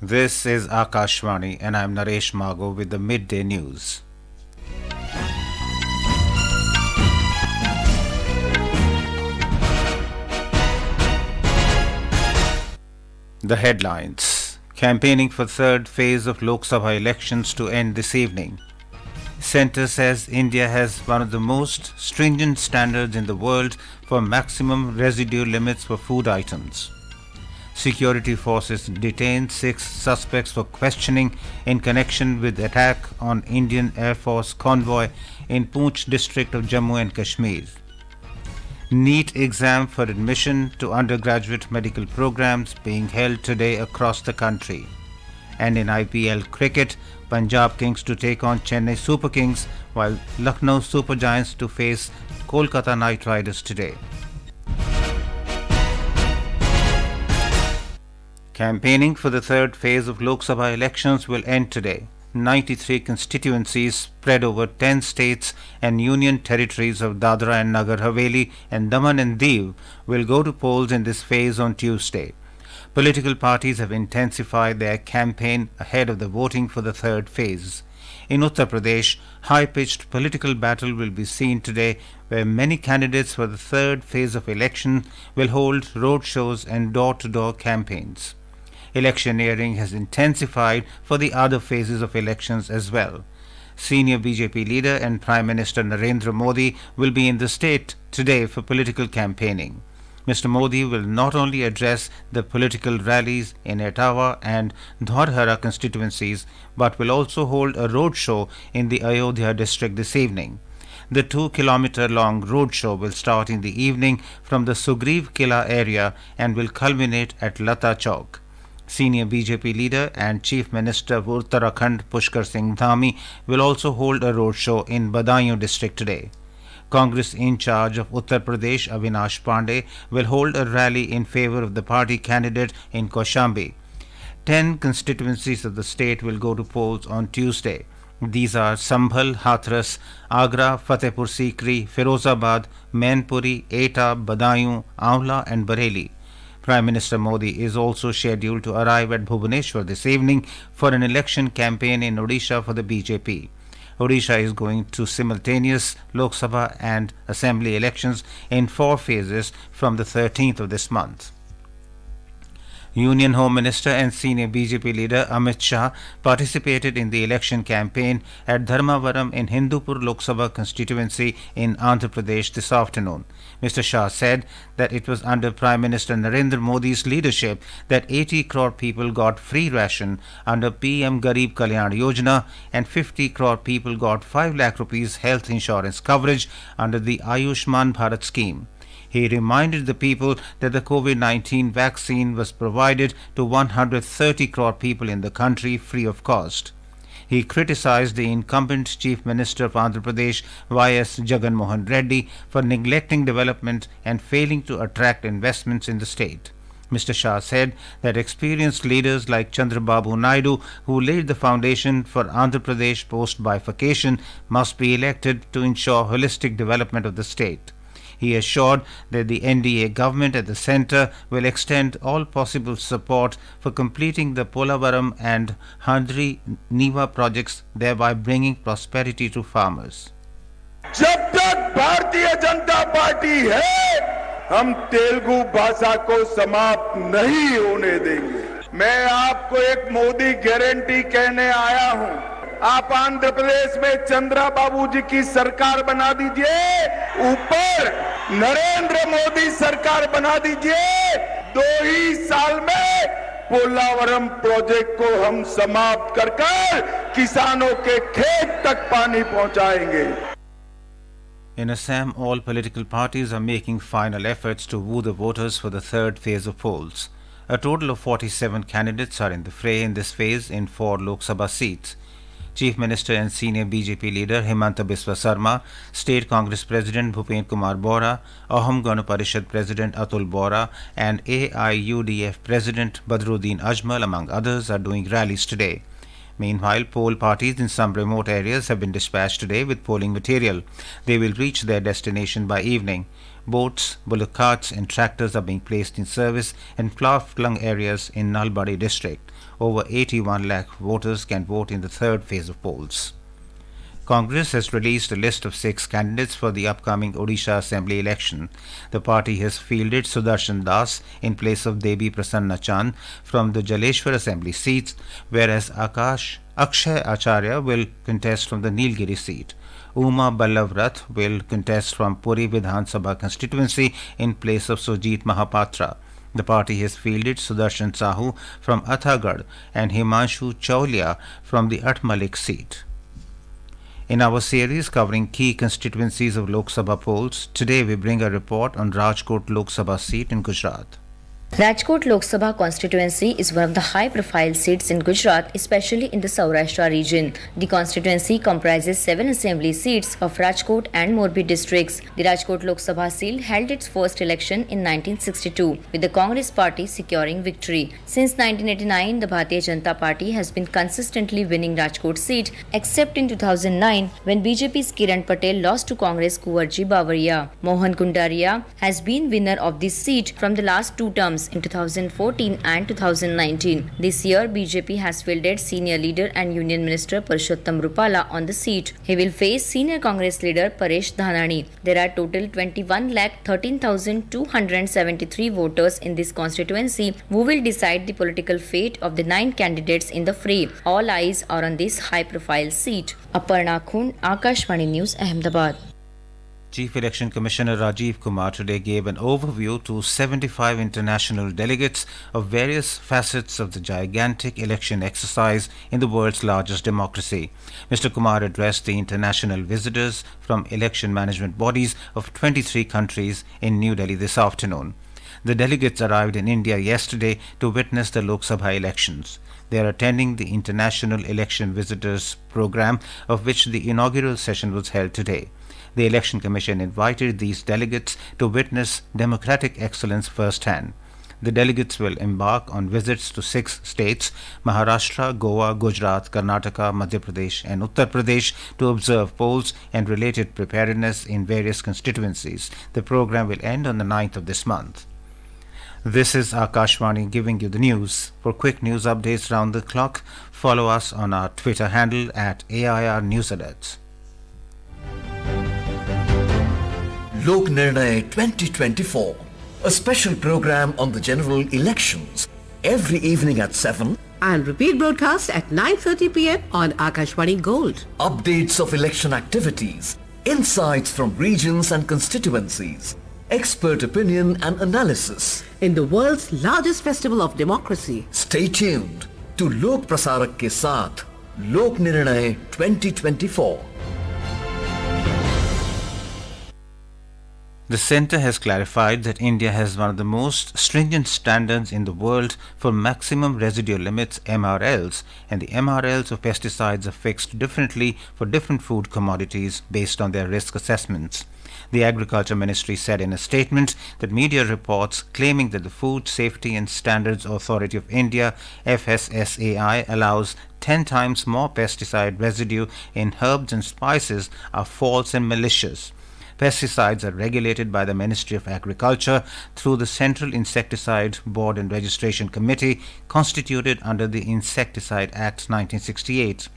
This is Akashvani and I'm Naresh Mago with the midday news. The headlines. Campaigning for third phase of Lok Sabha elections to end this evening. Centre says India has one of the most stringent standards in the world for maximum residue limits for food items. Security forces detained 6 suspects for questioning in connection with attack on Indian Air Force convoy in Poonch district of Jammu and Kashmir. NEET exam for admission to undergraduate medical programs being held today across the country. And in IPL Cricket, Punjab Kings to take on Chennai Super Kings while Lucknow Super Giants to face Kolkata Knight Riders today. Campaigning for the third phase of Lok Sabha elections will end today. 93 constituencies spread over 10 states and union territories of Dadra and Nagar Haveli and Daman and Diu will go to polls in this phase on Tuesday. Political parties have intensified their campaign ahead of the voting for the third phase. In Uttar Pradesh, high-pitched political battle will be seen today where many candidates for the third phase of election will hold road shows and door-to-door campaigns. Electioneering has intensified for the other phases of elections as well. Senior BJP leader and Prime Minister Narendra Modi will be in the state today for political campaigning. Mr. Modi will not only address the political rallies in Etawah and Dhaurhara constituencies but will also hold a road show in the Ayodhya district this evening. The 2-kilometer-long road show will start in the evening from the Sugriv Kila area and will culminate at Lata Chowk. Senior BJP leader and Chief Minister of Uttarakhand Pushkar Singh Dhami will also hold a roadshow in Badaयूं district today. Congress in charge of Uttar Pradesh Avinash Pandey will hold a rally in favor of the party candidate in Kaushambi. 10 constituencies of the state will go to polls on Tuesday. These are Sambhal, Hathras, Agra, Fatehpur Sikri, Firozabad, Mainpuri, Etah, Badaयूं, Aola and Bareilly. Prime Minister Modi is also scheduled to arrive at Bhubaneswar this evening for an election campaign in Odisha for the BJP. Odisha is going to simultaneous Lok Sabha and Assembly elections in 4 phases from the 13th of this month. Union Home Minister and senior BJP leader Amit Shah participated in the election campaign at Dharmavaram in Hindupur Lok Sabha constituency in Andhra Pradesh this afternoon. Mr. Shah said that it was under Prime Minister Narendra Modi's leadership that 80 crore people got free ration under PM Garib Kalyan Yojana and 50 crore people got 5 lakh rupees health insurance coverage under the Ayushman Bharat scheme. He reminded the people that the COVID-19 vaccine was provided to 130 crore people in the country free of cost. He criticized the incumbent Chief Minister of Andhra Pradesh, Y.S. Jagan Mohan Reddy, for neglecting development and failing to attract investments in the state. Mr. Shah said that experienced leaders like Chandrababu Naidu, who laid the foundation for Andhra Pradesh post-bifurcation, must be elected to ensure holistic development of the state. He assured that the NDA government at the centre will extend all possible support for completing the Polavaram and Handri Niva projects, thereby bringing prosperity to farmers. जब तक Bharatiya Janata party है, हम तेलुगु भाषा को समाप्त नहीं होने देंगे। मैं आपको एक मोदी गारंटी कहने आया हूं। आप आंध्र प्रदेश में चंद्रा बाबू जी की सरकार बना दीजिए, ऊपर नरेंद्र मोदी सरकार बना दीजिए। 2 ही साल में पोलावरम प्रोजेक्ट को हम समाप्त कर किसानों के खेत तक पानी पहुंचाएंगे। In Assam, all political parties are making final efforts to woo the voters for the third phase of polls. A total of 47 candidates are in the fray in this phase in 4 Lok Sabha seats. Chief Minister and senior BJP leader Himanta Biswa Sarma, State Congress President Bhupen Kumar Bora, Ahom Gana Parishad President Atul Bora and AIUDF President Badruddin Ajmal, among others, are doing rallies today. Meanwhile, poll parties in some remote areas have been dispatched today with polling material. They will reach their destination by evening. Boats, bullock carts and tractors are being placed in service in far-flung areas in Nalbari district. over 81 lakh voters can vote in the third phase of polls. Congress has released a list of 6 candidates for the upcoming Odisha Assembly election. The party has fielded Sudarshan Das in place of Devi Prasanna Chand from the Jaleshwar Assembly seat, whereas Akshay Acharya will contest from the Nilgiri seat. Uma Ballav Rath will contest from Puri Vidhan Sabha constituency in place of Sujit Mahapatra. The party has fielded Sudarshan Sahu from Athagarh and Himanshu Chaulia from the Atmalik seat. In our series covering key constituencies of Lok Sabha polls, today we bring a report on Rajkot Lok Sabha seat in Gujarat. Rajkot Lok Sabha constituency is one of the high-profile seats in Gujarat, especially in the Saurashtra region. The constituency comprises 7 assembly seats of Rajkot and Morbi districts. The Rajkot Lok Sabha seat held its first election in 1962, with the Congress party securing victory. Since 1989, the Bharatiya Janata Party has been consistently winning Rajkot seat, except in 2009 when BJP's Kiran Patel lost to Congress Kuwarji Bavaria. Mohan Kundaria has been winner of this seat from the last 2 terms in 2014 and 2019. This year, BJP has fielded senior leader and Union Minister Parshottam Rupala on the seat. He will face senior Congress leader Paresh Dhanani. There are total 21,13,273 voters in this constituency who will decide the political fate of the 9 candidates in the fray. All eyes are on this high-profile seat. Aparna Khund, Akashvani News, Ahmedabad. Chief Election Commissioner Rajiv Kumar today gave an overview to 75 international delegates of various facets of the gigantic election exercise in the world's largest democracy. Mr. Kumar addressed the international visitors from election management bodies of 23 countries in New Delhi this afternoon. The delegates arrived in India yesterday to witness the Lok Sabha elections. They are attending the International Election Visitors Program, of which the inaugural session was held today. The Election Commission invited these delegates to witness democratic excellence firsthand. The delegates will embark on visits to 6 states, Maharashtra, Goa, Gujarat, Karnataka, Madhya Pradesh and Uttar Pradesh, to observe polls and related preparedness in various constituencies. The program will end on the 9th of this month. This is Akashvani giving you the news. For quick news updates round the clock, follow us on our Twitter handle at AIR News Alerts. Lok Nirnay 2024, a special program on the general elections, every evening at 7 and repeat broadcast at 9:30 p.m. on Akashvani Gold. Updates of election activities, insights from regions and constituencies, expert opinion and analysis. In the world's largest festival of democracy. Stay tuned to Lok Prasarak ke saath, Lok Nirnay 2024. The Centre has clarified that India has one of the most stringent standards in the world for maximum residue limits (MRLs), and the MRLs of pesticides are fixed differently for different food commodities based on their risk assessments. The Agriculture Ministry said in a statement that media reports claiming that the Food Safety and Standards Authority of India (FSSAI) allows 10 times more pesticide residue in herbs and spices are false and malicious. Pesticides are regulated by the Ministry of Agriculture through the Central Insecticide Board and Registration Committee constituted under the Insecticide Act 1968.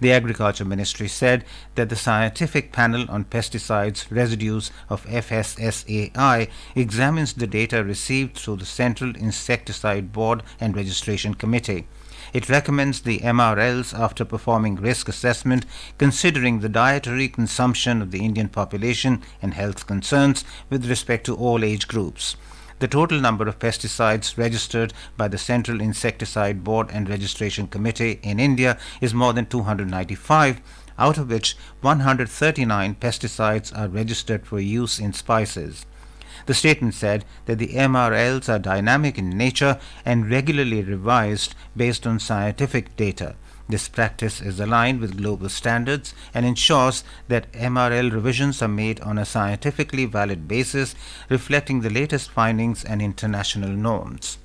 The Agriculture Ministry said that the Scientific Panel on Pesticides Residues of FSSAI examines the data received through the Central Insecticide Board and Registration Committee. It recommends the MRLs after performing risk assessment, considering the dietary consumption of the Indian population and health concerns with respect to all age groups. The total number of pesticides registered by the Central Insecticide Board and Registration Committee in India is more than 295, out of which 139 pesticides are registered for use in spices. The statement said that the MRLs are dynamic in nature and regularly revised based on scientific data. This practice is aligned with global standards and ensures that MRL revisions are made on a scientifically valid basis, reflecting the latest findings and international norms.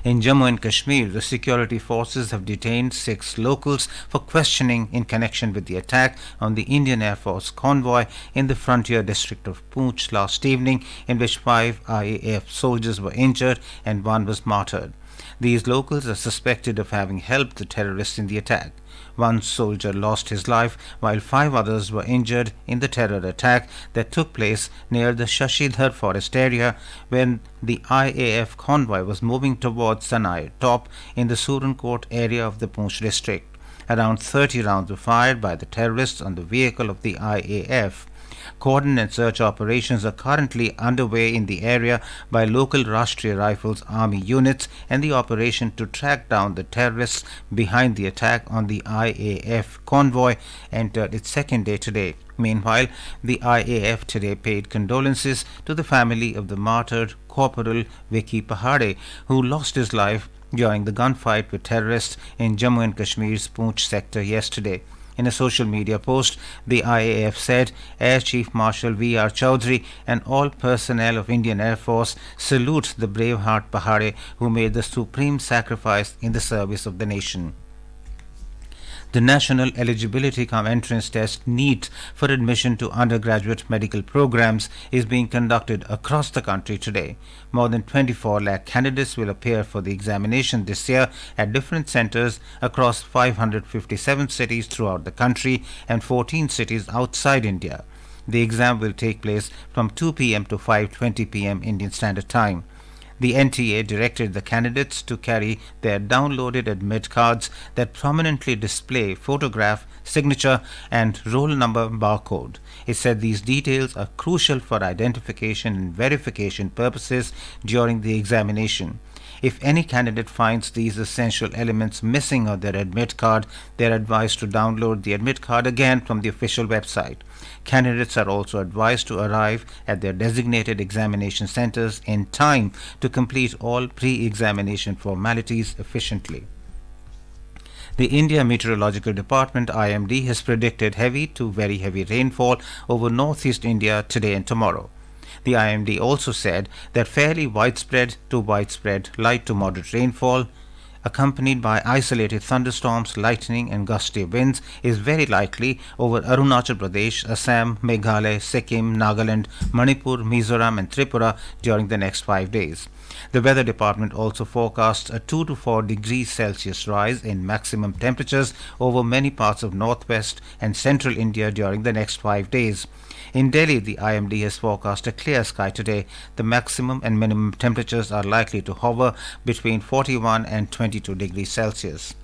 In Jammu and Kashmir, the security forces have detained 6 locals for questioning in connection with the attack on the Indian Air Force convoy in the frontier district of Poonch last evening, in which 5 IAF soldiers were injured and 1 was martyred. These locals are suspected of having helped the terrorists in the attack. One soldier lost his life while 5 others were injured in the terror attack that took place near the Shashidhar forest area when the IAF convoy was moving towards Sanai Top in the Surankot area of the Poonch district. Around 30 rounds were fired by the terrorists on the vehicle of the IAF. Coordinate search operations are currently underway in the area by local Rashtriya Rifles Army units, and the operation to track down the terrorists behind the attack on the IAF convoy entered its second day today. Meanwhile, the IAF today paid condolences to the family of the martyred Corporal Vicky Pahade, who lost his life during the gunfight with terrorists in Jammu and Kashmir's Poonch sector yesterday. In a social media post, the IAF said Air Chief Marshal V.R. Chaudhary and all personnel of Indian Air Force salute the brave heart Pahade who made the supreme sacrifice in the service of the nation. The National Eligibility Cum Entrance Test NEET for admission to undergraduate medical programs is being conducted across the country today. More than 24 lakh candidates will appear for the examination this year at different centers across 557 cities throughout the country and 14 cities outside India. The exam will take place from 2 p.m. to 5:20 p.m. Indian Standard Time. The NTA directed the candidates to carry their downloaded admit cards that prominently display photograph, signature, and roll number barcode. It said these details are crucial for identification and verification purposes during the examination. If any candidate finds these essential elements missing on their admit card, they are advised to download the admit card again from the official website. Candidates are also advised to arrive at their designated examination centers in time to complete all pre-examination formalities efficiently. The India Meteorological Department IMD has predicted heavy to very heavy rainfall over northeast India today and tomorrow. The IMD also said that fairly widespread to widespread light to moderate rainfall accompanied by isolated thunderstorms, lightning and gusty winds is very likely over Arunachal Pradesh, Assam, Meghalaya, Sikkim, Nagaland, Manipur, Mizoram and Tripura during the next 5 days. The weather department also forecasts a 2 to 4 degrees Celsius rise in maximum temperatures over many parts of northwest and central India during the next 5 days. In Delhi, the IMD has forecast a clear sky today. The maximum and minimum temperatures are likely to hover between 41 and 22 degrees Celsius.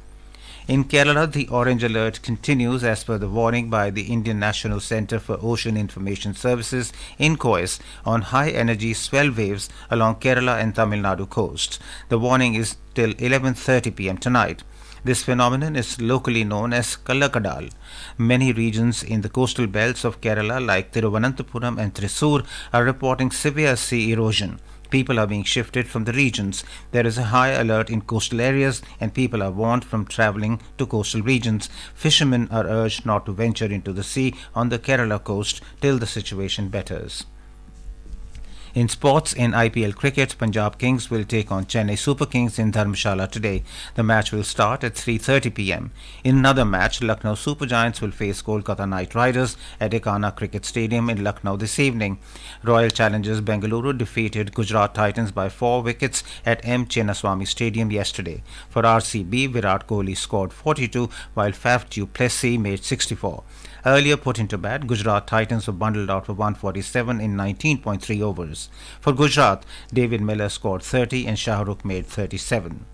In Kerala, the orange alert continues as per the warning by the Indian National Centre for Ocean Information Services (INCOIS) on high-energy swell waves along Kerala and Tamil Nadu coast. The warning is till 11:30 p.m. tonight. This phenomenon is locally known as Kallakadal. Many regions in the coastal belts of Kerala like Thiruvananthapuram and Thrissur are reporting severe sea erosion. People are being shifted from the regions. There is a high alert in coastal areas and people are warned from travelling to coastal regions. Fishermen are urged not to venture into the sea on the Kerala coast till the situation betters. In sports, in IPL Cricket, Punjab Kings will take on Chennai Super Kings in Dharamshala today. The match will start at 3:30 p.m. In another match, Lucknow Super Giants will face Kolkata Knight Riders at Ekana Cricket Stadium in Lucknow this evening. Royal Challengers Bengaluru defeated Gujarat Titans by 4 wickets at M. Chinnaswamy Stadium yesterday. For RCB, Virat Kohli scored 42 while Faf du Plessis made 64. Earlier put into bat, Gujarat Titans were bundled out for 147 in 19.3 overs. For Gujarat, David Miller scored 30 and Shah Rukh made 37.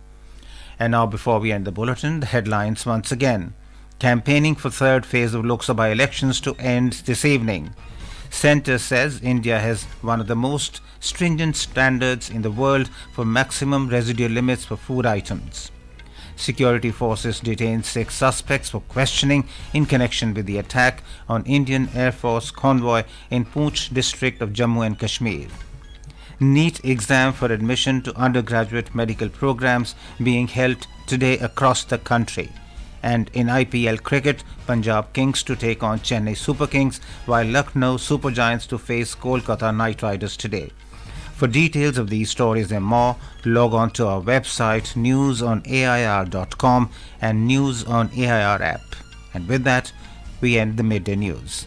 And now, before we end the bulletin, the headlines once again. Campaigning for third phase of Lok Sabha elections to end this evening. Centre says India has one of the most stringent standards in the world for maximum residue limits for food items. Security forces detained 6 suspects for questioning in connection with the attack on Indian Air Force convoy in Poonch district of Jammu and Kashmir. NEET exam for admission to undergraduate medical programs being held today across the country. And in IPL Cricket, Punjab Kings to take on Chennai Super Kings while Lucknow Super Giants to face Kolkata Knight Riders today. For details of these stories and more, log on to our website newsonair.com and News on AIR app. And with that, we end the midday news.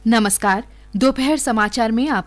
नमस्कार, दोपहर समाचार में आपका